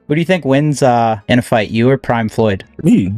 Who do you think wins in a fight, you or Prime Floyd? Me.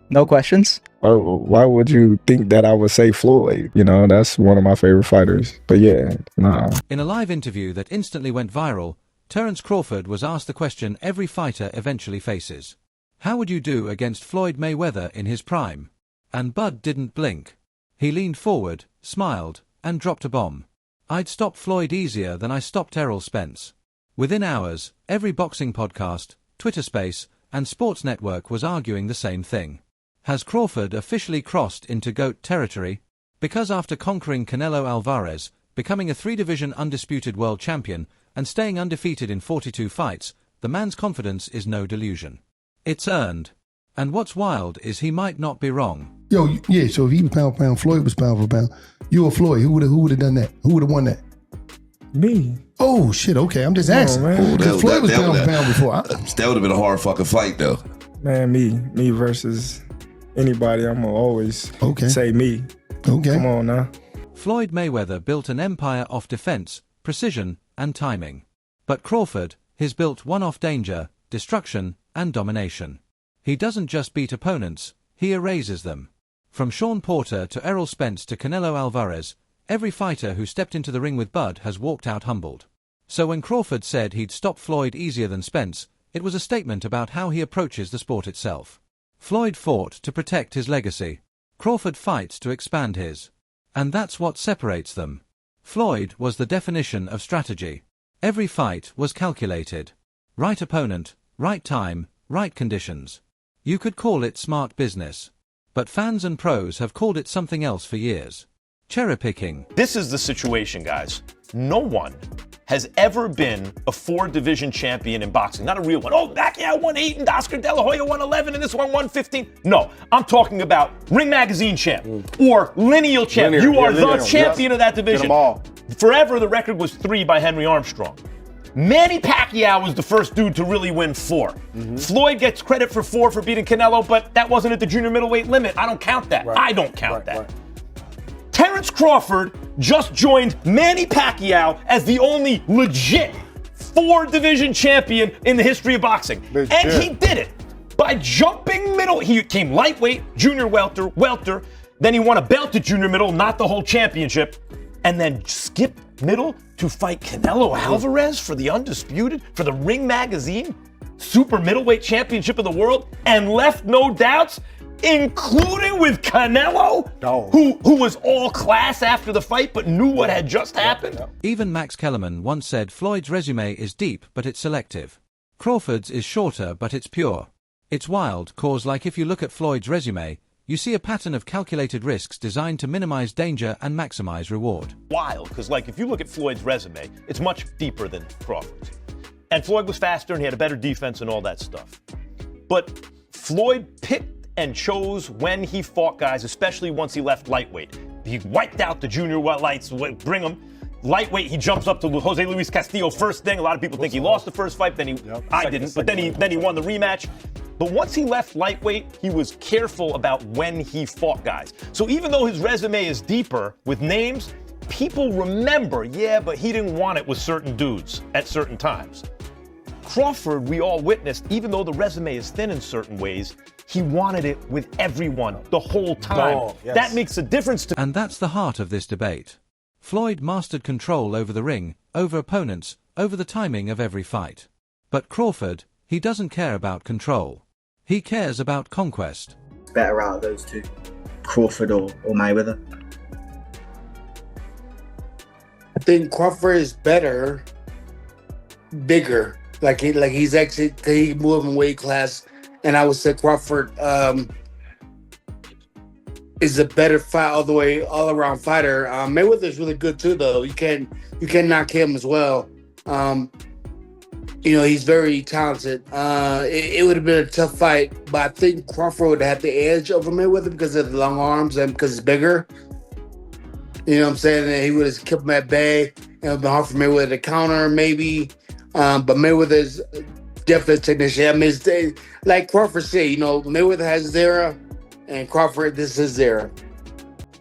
No questions? Why would you think that I would say Floyd? You know, that's one of my favorite fighters. But yeah, nah. In a live interview that instantly went viral, Terence Crawford was asked the question every fighter eventually faces. How would you do against Floyd Mayweather in his prime? And Bud didn't blink. He leaned forward, smiled, and dropped a bomb. I'd stop Floyd easier than I stopped Errol Spence. Within hours, every boxing podcast, Twitter Space, and sports network was arguing the same thing. Has Crawford officially crossed into GOAT territory? Because after conquering Canelo Alvarez, becoming a 3-division undisputed world champion, and staying undefeated in 42 fights, the man's confidence is no delusion. It's earned. And what's wild is he might not be wrong. Yo, yeah, so if he was pound for pound, Floyd was pound for pound. You or Floyd, who would have done that? Who would have won that? Me. Oh, shit, okay, I'm just asking. Oh, Floyd was pound for pound before. That would have been a hard fucking fight, though. Man, me versus anybody. I'm gonna always say me. Okay. Come on now. Floyd Mayweather built an empire off defense, precision, and timing. But Crawford has built one off danger, destruction, and domination. He doesn't just beat opponents, he erases them. From Sean Porter to Errol Spence to Canelo Alvarez, every fighter who stepped into the ring with Bud has walked out humbled. So when Crawford said he'd stop Floyd easier than Spence, it was a statement about how he approaches the sport itself. Floyd fought to protect his legacy. Crawford fights to expand his. And that's what separates them. Floyd was the definition of strategy. Every fight was calculated. Right opponent, right time, right conditions. You could call it smart business. But fans and pros have called it something else for years. Cherry picking. This is the situation, guys. No one has ever been a 4-division champion in boxing. Not a real one. Oh, Pacquiao won 8 and Oscar De La Hoya won 11 and this one won 15. No, I'm talking about Ring Magazine champ or lineal champ. You are the champion of that division. Get them all. Forever, the record was 3 by Henry Armstrong. Manny Pacquiao was the first dude to really win 4. Floyd gets credit for 4 for beating Canelo, but that wasn't at the junior middleweight limit. I don't count that. I don't count that. Terence Crawford just joined Manny Pacquiao as the only legit 4-division champion in the history of boxing. And he did it by jumping middle. He came lightweight, junior welter, then he won a belt at junior middle, not the whole championship, and then skipped middle to fight Canelo Alvarez for the undisputed, for the Ring Magazine super middleweight championship of the world, and left no doubts, including with Canelo, who was all class after the fight but knew what had just happened. Even Max Kellerman once said Floyd's resume is deep but it's selective. Crawford's is shorter but it's pure. It's wild cause like if you look at Floyd's resume, you see a pattern of calculated risks designed to minimize danger and maximize reward. Wild, because like if you look at Floyd's resume, it's much deeper than Crawford's. And Floyd was faster and he had a better defense and all that stuff. But Floyd picked and chose when he fought guys, especially once he left lightweight. He wiped out the junior lights, bring him. Lightweight, he jumps up to Jose Luis Castillo first thing. A lot of people think he lost the first fight, then I didn't, but then he won the rematch. But once he left lightweight, he was careful about when he fought guys. So even though his resume is deeper with names, people remember, but he didn't want it with certain dudes at certain times. Crawford, we all witnessed, even though the resume is thin in certain ways, he wanted it with everyone the whole time. That makes a difference to. And that's the heart of this debate. Floyd mastered control over the ring, over opponents, over the timing of every fight. But Crawford, he doesn't care about control. He cares about conquest. Better out of those two, Crawford or Mayweather? I think Crawford is better, bigger. Like he's actually he moved in weight class, and I would say Crawford is a better fight all around fighter. Mayweather is really good too, though. You can't knock him as well. He's very talented. It would have been a tough fight, but I think Crawford would have the edge over Mayweather because of the long arms and because he's bigger. You know what I'm saying? And he would have kept him at bay. It would have been hard for Mayweather to counter, maybe. But Mayweather's definitely a technician. I mean, like Crawford said, Mayweather has his era, and Crawford, this is his era.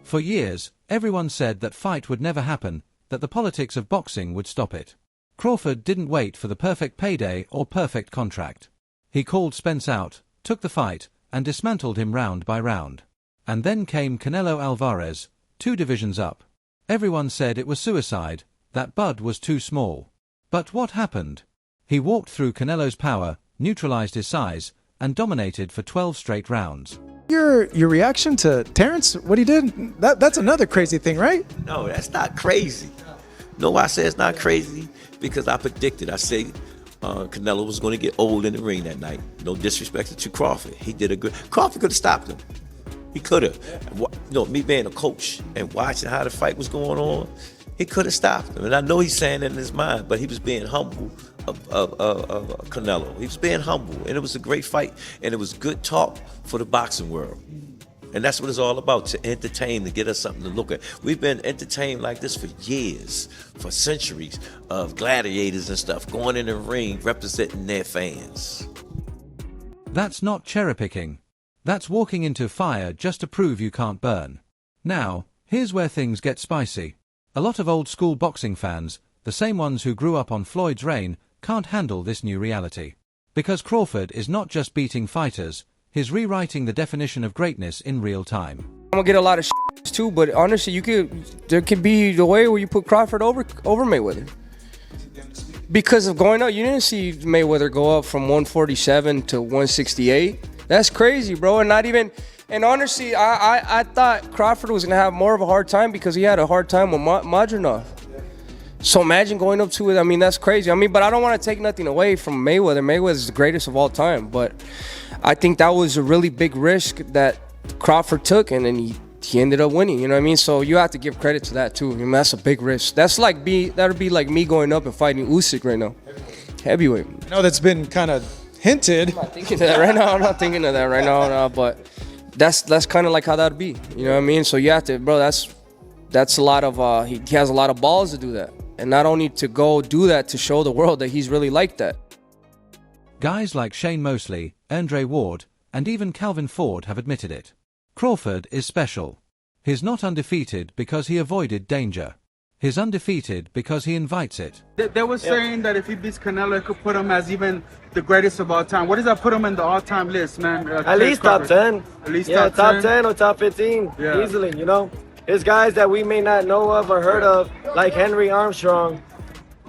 For years, everyone said that fight would never happen, that the politics of boxing would stop it. Crawford didn't wait for the perfect payday or perfect contract. He called Spence out, took the fight, and dismantled him round by round. And then came Canelo Alvarez, 2 divisions up. Everyone said it was suicide, that Bud was too small. But what happened? He walked through Canelo's power, neutralized his size, and dominated for 12 straight rounds. Your reaction to Terence, what he did, that's another crazy thing, right? No, that's not crazy. No, I say it's not crazy because I predicted. I said Canelo was going to get old in the ring that night. No disrespect to Crawford. He did a good. Crawford could have stopped him. He could have. You know, me being a coach and watching how the fight was going on, he could have stopped him. And I know he's saying it in his mind, but he was being humble of Canelo. He was being humble, and it was a great fight, and it was good talk for the boxing world. And that's what it's all about, to entertain, to get us something to look at. We've been entertained like this for years, for centuries, of gladiators and stuff, going in the ring, representing their fans. That's not cherry-picking. That's walking into fire just to prove you can't burn. Now, here's where things get spicy. A lot of old-school boxing fans, the same ones who grew up on Floyd's reign, can't handle this new reality. Because Crawford is not just beating fighters, he's rewriting the definition of greatness in real time. I'm gonna get a lot of too, but honestly, there could be the way where you put Crawford over Mayweather. Because of going up, you didn't see Mayweather go up from 147 to 168. That's crazy, bro. And not even, and honestly, I thought Crawford was gonna have more of a hard time because he had a hard time with Madronov. So imagine going up to it. I mean, that's crazy. I mean, but I don't want to take nothing away from Mayweather. Mayweather's the greatest of all time. But I think that was a really big risk that Crawford took, and then he ended up winning. You know what I mean? So you have to give credit to that too. I mean, that's a big risk. That'd be like me going up and fighting Usyk right now, heavyweight. I know that's been kind of hinted. I'm not thinking of that right now. I'm not thinking of that right now. No, but that's kind of like how that'd be. You know what I mean? So you have to, bro. That's a lot of. He has a lot of balls to do that. And not only to go do that to show the world that he's really like that. Guys like Shane Mosley, Andre Ward, and even Calvin Ford have admitted it. Crawford is special. He's not undefeated because he avoided danger. He's undefeated because he invites it. They were saying that if he beats Canelo, it could put him as even the greatest of all time. What does that put him in the all-time list, man? At least top 10. At least top 10 or top 15, easily, you know? There's guys that we may not know of or heard of, like Henry Armstrong.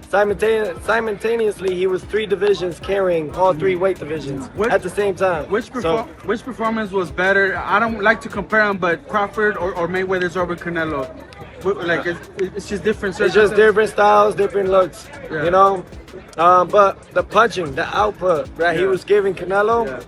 Simultaneously, he was 3 divisions carrying all 3 weight divisions at the same time. Which performance was better? I don't like to compare them, but Crawford or Mayweather's over Canelo. Like it's just different. It's just different styles, different looks, you know. But the punching, the output that he was giving Canelo,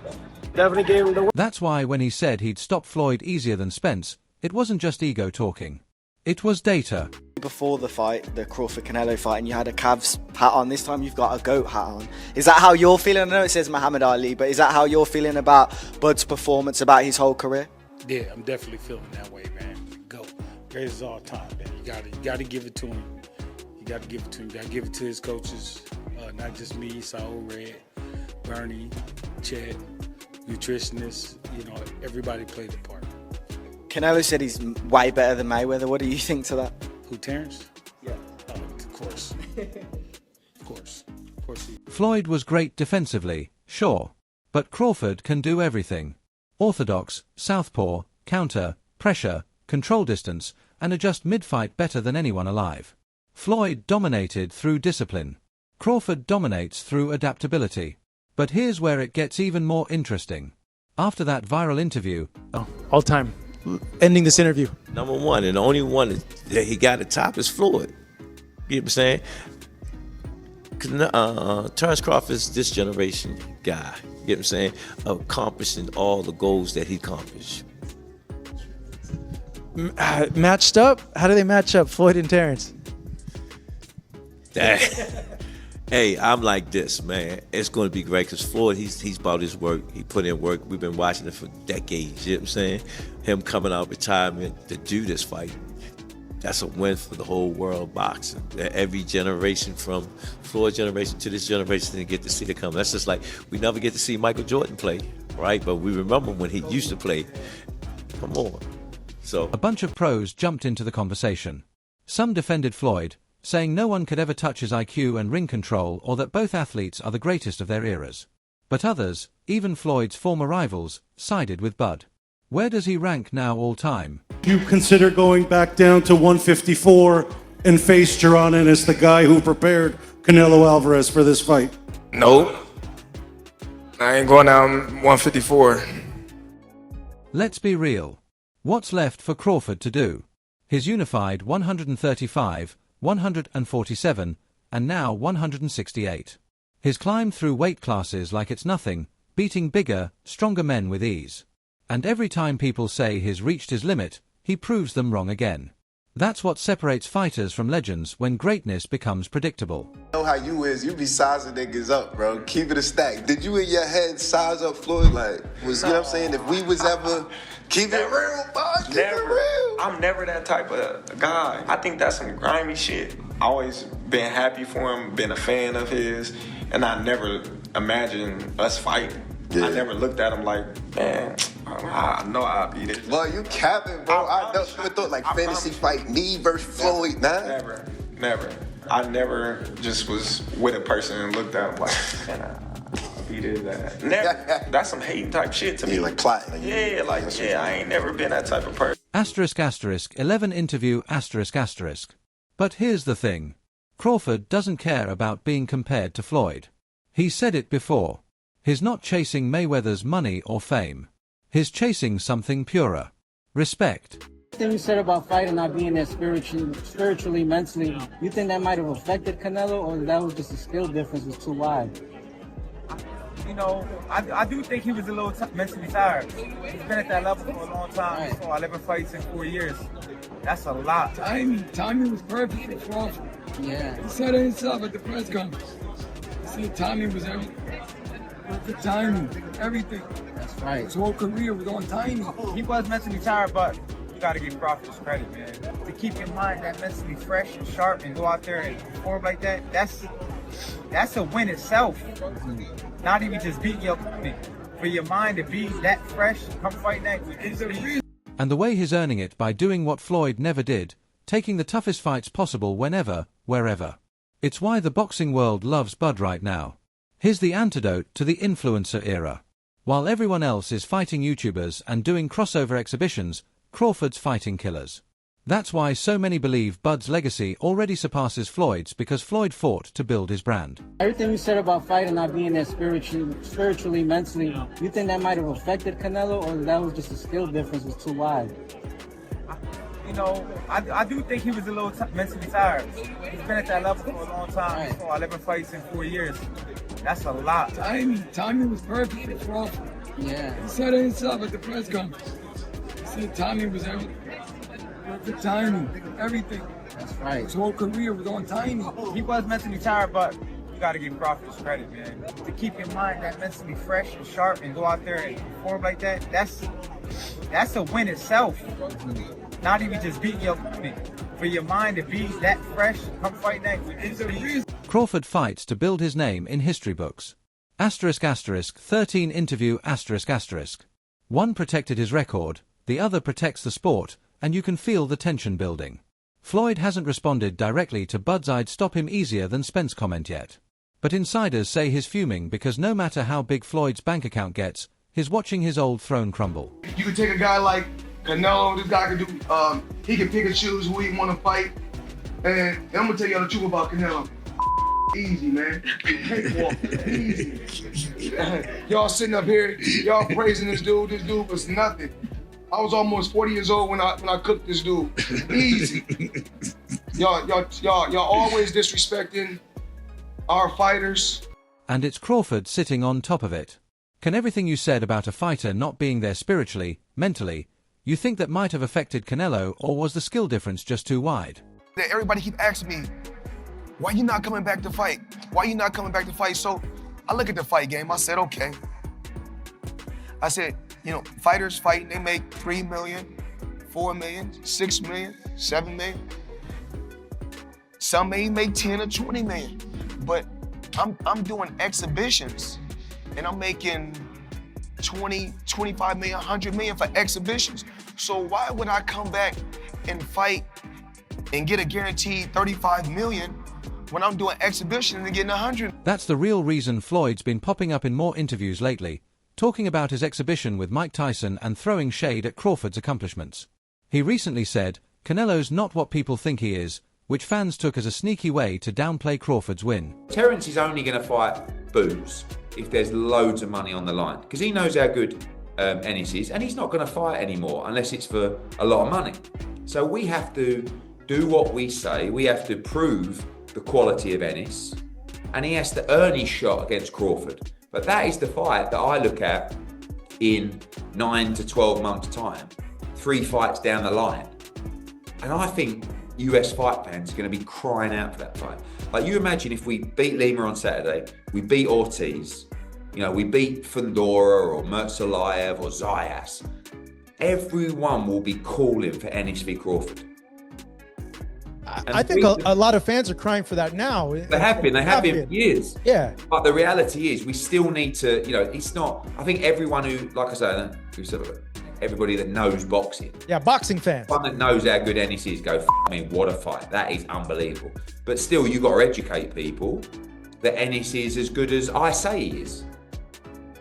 definitely gave him the win. That's why when he said he'd stop Floyd easier than Spence, it wasn't just ego talking. It was data. Before the fight, the Crawford-Canelo fight, and you had a Cavs hat on. This time you've got a GOAT hat on. Is that how you're feeling? I know it says Muhammad Ali, but is that how you're feeling about Bud's performance, about his whole career? Yeah, I'm definitely feeling that way, man. GOAT. Greatest of all time, man. You gotta give it to him. You gotta give it to him. You gotta give it to his coaches. Not just me, Saul Red, Bernie, Chet, nutritionists. You know, everybody played a part. Canelo said he's way better than Mayweather. What do you think to that? Who, Terence? Yeah. Of course. Of course. Of course he... Floyd was great defensively, sure. But Crawford can do everything. Orthodox, southpaw, counter, pressure, control distance, and adjust mid-fight better than anyone alive. Floyd dominated through discipline. Crawford dominates through adaptability. But here's where it gets even more interesting. After that viral interview... all time. Ending this interview. Number one, and the only one that he got at top is Floyd. You know what I'm saying? Terence Crawford is this generation guy. You know what I'm saying? Accomplishing all the goals that he accomplished. Matched up? How do they match up, Floyd and Terence? Hey, I'm like this, man. It's going to be great because Floyd, he's about his work. He put in work. We've been watching it for decades, you know what I'm saying? Him coming out of retirement to do this fight, that's a win for the whole world boxing. Every generation from Floyd's generation to this generation didn't get to see it come. That's just like we never get to see Michael Jordan play, right? But we remember when he used to play. Come on. So a bunch of pros jumped into the conversation. Some defended Floyd, saying no one could ever touch his IQ and ring control or that both athletes are the greatest of their eras. But others, even Floyd's former rivals, sided with Bud. Where does he rank now all time? You consider going back down to 154 and face Geronin as the guy who prepared Canelo Alvarez for this fight? Nope. I ain't going down 154. Let's be real. What's left for Crawford to do? His unified 135, 147, and now 168. His climb through weight classes like it's nothing, beating bigger, stronger men with ease. And every time people say he's reached his limit, he proves them wrong again. That's what separates fighters from legends when greatness becomes predictable. You know how you is, you be sizing niggas up, bro. Keep it a stack. Did you in your head size up Floyd? Like, was, you know what I'm saying? If we was ever, keep it real, boss, keep it real. I'm never that type of guy. I think that's some grimy shit. Always been happy for him, been a fan of his, and I never imagined us fighting. Yeah. I never looked at him like, man, I know I'll beat it. Well, you capping, bro. I never thought like fantasy fight me versus Floyd, nah. Never. I never just was with a person and looked at him like, man, I'll beat it. Never. That's some hating type shit to me. Like plotting. Yeah, I ain't never been that type of person. *** 11 interview ***. But here's the thing. Crawford doesn't care about being compared to Floyd. He said it before. He's not chasing Mayweather's money or fame. He's chasing something purer. Respect. Thing you said about fighting not being there spiritually, mentally, you think that might have affected Canelo, or that was just a skill difference was too wide? You know, I do think he was a little mentally tired. He's been at that level for a long time. He saw 11 fights in 4 years. That's a lot. Timing was perfect for Crawford. Yeah. He said it himself at the press conference. He said timing was everything. Perfect timing, everything. That's right. His whole career was on timing. He was mentally tired, but you got to give Crawford his credit, man. To keep your mind that mentally fresh and sharp and go out there and perform like that, that's a win itself. Not even just beating your opponent. For your mind to be that fresh, come fight that. And the way he's earning it by doing what Floyd never did, taking the toughest fights possible whenever, wherever. It's why the boxing world loves Bud right now. Here's the antidote to the influencer era. While everyone else is fighting YouTubers and doing crossover exhibitions, Crawford's fighting killers. That's why so many believe Bud's legacy already surpasses Floyd's, because Floyd fought to build his brand. Everything you said about fighting not being there spiritually, mentally, you think that might have affected Canelo, or that was just a skill difference was too wide? You know, I do think he was a little mentally tired. He's been at that level for a long time. He saw 11 fights in 4 years. That's a lot. Timing was perfect for Crawford. Yeah. He said it himself at the press conference. He said timing was everything. Perfect timing, everything. That's right. His whole career was on timing. He was mentally tired, but you got to give Crawford his credit, man. To keep your mind that mentally fresh and sharp and go out there and perform like that, that's a win itself. Not even just beating your opponent. For your mind to be that fresh, come fight that. Crawford fights to build his name in history books. *** 13 interview ***. One protected his record, the other protects the sport, and you can feel the tension building. Floyd hasn't responded directly to Bud's "I'd stop him easier than Spence" comment yet. But insiders say he's fuming because no matter how big Floyd's bank account gets, he's watching his old throne crumble. You could take a guy like Canelo, this guy could do, he can pick and choose who he want to fight. And I'm going to tell y'all the truth about Canelo. Easy, man. Easy. Y'all sitting up here, y'all praising this dude. This dude was nothing. I was almost 40 years old when I cooked this dude. Easy. Y'all always disrespecting our fighters. And it's Crawford sitting on top of it. Can everything you said about a fighter not being there spiritually, mentally, you think that might have affected Canelo, or was the skill difference just too wide? Everybody keep asking me, why you not coming back to fight? Why you not coming back to fight? So I look at the fight game, I said, okay. I said, you know, fighters fighting, they make 3 million, 4 million, 6 million, 7 million. Some may make 10 or 20 million. But I'm doing exhibitions and I'm making 20, 25 million, 100 million for exhibitions. So why would I come back and fight and get a guaranteed 35 million when I'm doing exhibition and getting 100. That's the real reason Floyd's been popping up in more interviews lately, talking about his exhibition with Mike Tyson and throwing shade at Crawford's accomplishments. He recently said, "Canelo's not what people think he is," which fans took as a sneaky way to downplay Crawford's win. Terence is only going to fight Boots if there's loads of money on the line, because he knows how good Ennis is, and he's not going to fight anymore unless it's for a lot of money. So we have to do what we say. We have to prove the quality of Ennis, and he has to earn his shot against Crawford. But that is the fight that I look at in 9 to 12 months' time, 3 fights down the line. And I think US fight fans are going to be crying out for that fight. Like, you imagine if we beat Lima on Saturday, we beat Ortiz, we beat Fundora or Mertzalayev or Zayas. Everyone will be calling for Ennis v Crawford. I think a lot of fans are crying for that now. They have been for years. Yeah. But the reality is, we still need to, it's not, I think everyone who, like I say, everybody that knows boxing. Yeah, boxing fans. One that knows how good Ennis is go, "F me, what a fight. That is unbelievable." But still, you've got to educate people that Ennis is as good as I say he is.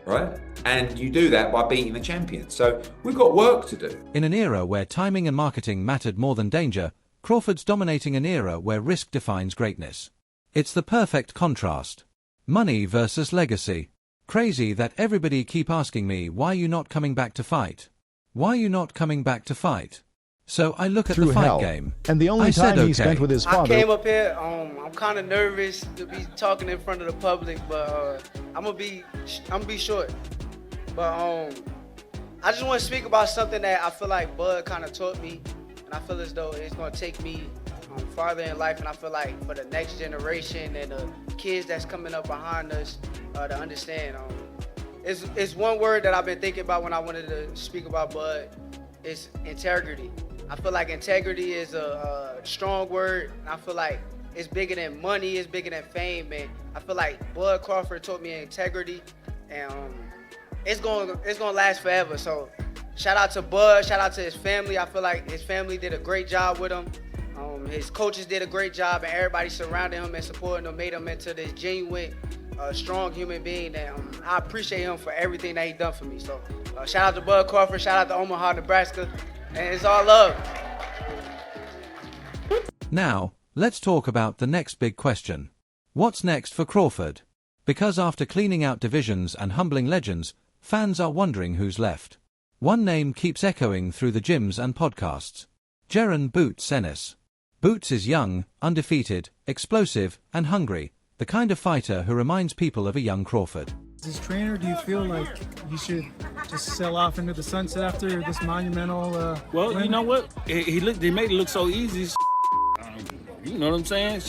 Right? And you do that by beating the champion. So we've got work to do. In an era where timing and marketing mattered more than danger, Crawford's dominating an era where risk defines greatness. It's the perfect contrast. Money versus legacy. Crazy that everybody keep asking me, "Why you not coming back to fight? Why you not coming back to fight?" So I look at the fight game. And the only time he spent with his father. I came up here, I'm kind of nervous to be talking in front of the public, but I'm gonna be short. But I just want to speak about something that I feel like Bud kind of taught me, and I feel as though it's gonna take me farther in life, and I feel like for the next generation and the kids that's coming up behind us to understand. It's one word that I've been thinking about when I wanted to speak about Bud. It's integrity. I feel like integrity is a strong word, and I feel like it's bigger than money, it's bigger than fame, man. I feel like Bud Crawford taught me integrity, and it's gonna last forever. So shout out to Bud, shout out to his family. I feel like his family did a great job with him. His coaches did a great job, and everybody surrounded him and supported him, made him into this genuine, strong human being. And I appreciate him for everything that he done for me. So shout out to Bud Crawford, shout out to Omaha, Nebraska, and it's all love. Now, let's talk about the next big question. What's next for Crawford? Because after cleaning out divisions and humbling legends, fans are wondering who's left. One name keeps echoing through the gyms and podcasts. Jaron "Boots" Ennis. Boots is young, undefeated, explosive, and hungry, the kind of fighter who reminds people of a young Crawford. As trainer, do you feel like you should just sail off into the sunset after this monumental Well, win? you know what? They made it look so easy. You know what I'm saying?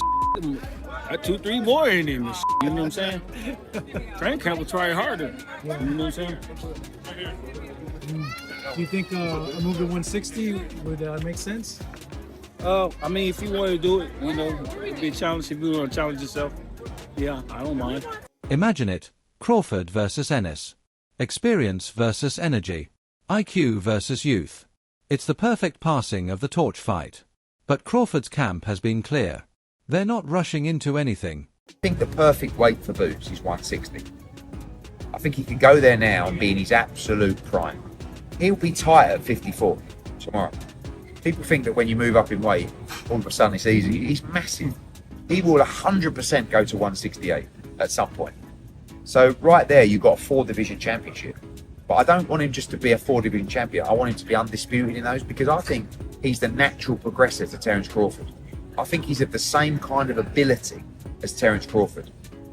Got 2-3 more in him. You know what I'm saying? Training camp will try harder. You know what I'm saying? Do you think a move to 160 would make sense? I mean, if you want to do it, it'd be a challenge. If you want to challenge yourself, yeah, I don't mind. Imagine it. Crawford versus Ennis. Experience versus energy. IQ versus youth. It's the perfect passing of the torch fight. But Crawford's camp has been clear. They're not rushing into anything. I think the perfect weight for Boots is 160. I think he could go there now and be in his absolute prime. He'll be tight at 54 tomorrow. People think that when you move up in weight, all of a sudden it's easy. He's massive. He will 100% go to 168 at some point. So right there, you've got a 4-division championship. But I don't want him just to be a 4-division champion. I want him to be undisputed in those, because I think he's the natural progressor to Terence Crawford. I think he's of the same kind of ability as Terence Crawford.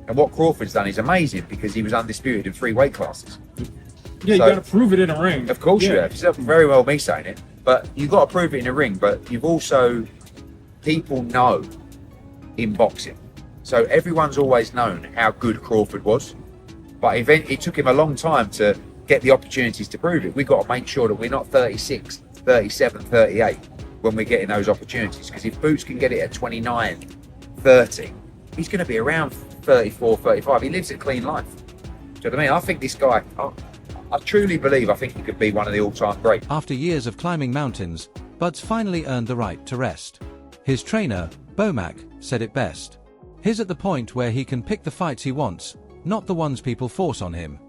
And what Crawford's done is amazing, because he was undisputed in 3 weight classes. Yeah, you got to prove it in a ring. Of course you have. It's very well me saying it. But you've got to prove it in a ring. But you've also, people know in boxing. So everyone's always known how good Crawford was. But it took him a long time to get the opportunities to prove it. We've got to make sure that we're not 36, 37, 38 when we're getting those opportunities. Because if Boots can get it at 29, 30, he's going to be around 34, 35. He lives a clean life. Do you know what I mean? I think this guy, I truly believe, I think he could be one of the all-time greats. After years of climbing mountains, Bud's finally earned the right to rest. His trainer, Bomac, said it best. He's at the point where he can pick the fights he wants, not the ones people force on him.